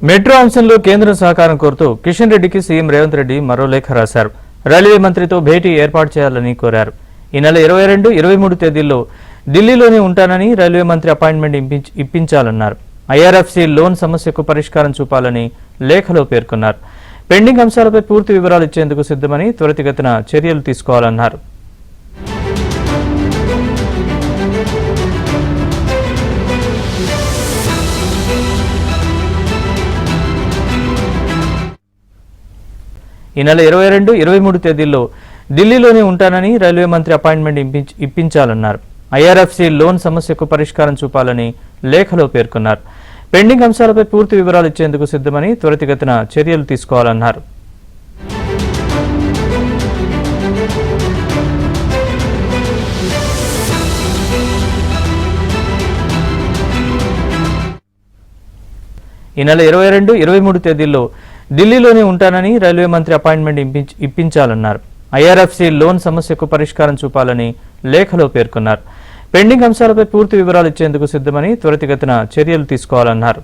Metro అంశంలో కేంద్రం సహకారం కోరుతూ కిషన్ రెడ్డికి సీఎం రేవంత్ రెడ్డి మరో లేఖ రాశారు. రైల్వే మంత్రితో భేటీ ఏర్పాటు చేయాలని కోరారు. ఈ నెల 22, 23 తేదీల్లో ఢిల్లీలోనే ఉంటానని రైల్వే మంత్రి అపాయింట్మెంట్ ఇప్పించాలన్నారు. ఐఆర్ఎఫ్సి లోన్ సమస్యకు పరిష్కారం చూపాలని లేఖలో పేర్కొన్నారు. పెండింగ్ అంశాలపై పూర్తి వివరాలు ఇచ్చేందుకు సిద్ధమని త్వరితగతిన చర్యలు తీసుకోవాలన్నారు. ఈ నెల 22, 23 తేదీల్లో ఢిల్లీలోనే ఉంటానని రైల్వే మంత్రి అపాయింట్మెంట్ ఇప్పించాలన్నారు. ఐఆర్ఎఫ్సి లోన్ సమస్యకు పరిష్కారం చూపాలని లేఖలో పేర్కొన్నారు. పెండింగ్ అంశాలపై పూర్తి వివరాలు ఇచ్చేందుకు సిద్ధమని త్వరితగతిన చర్యలు తీసుకోవాలన్నారు. ఈ నెల 22, 23 తేదీల్లో ఢిల్లీలోనే ఉంటానని రైల్వే మంత్రి అపాయింట్మెంట్ ఇప్పించాలన్నారు. ఐఆర్ఎఫ్సి లోన్ సమస్యకు పరిష్కారం చూపాలని లేఖలో పేర్కొన్నారు. పెండింగ్ అంశాలపై పూర్తి వివరాలు ఇచ్చేందుకు సిద్ధమని త్వరితగతిన చర్యలు తీసుకోవాలన్నారు.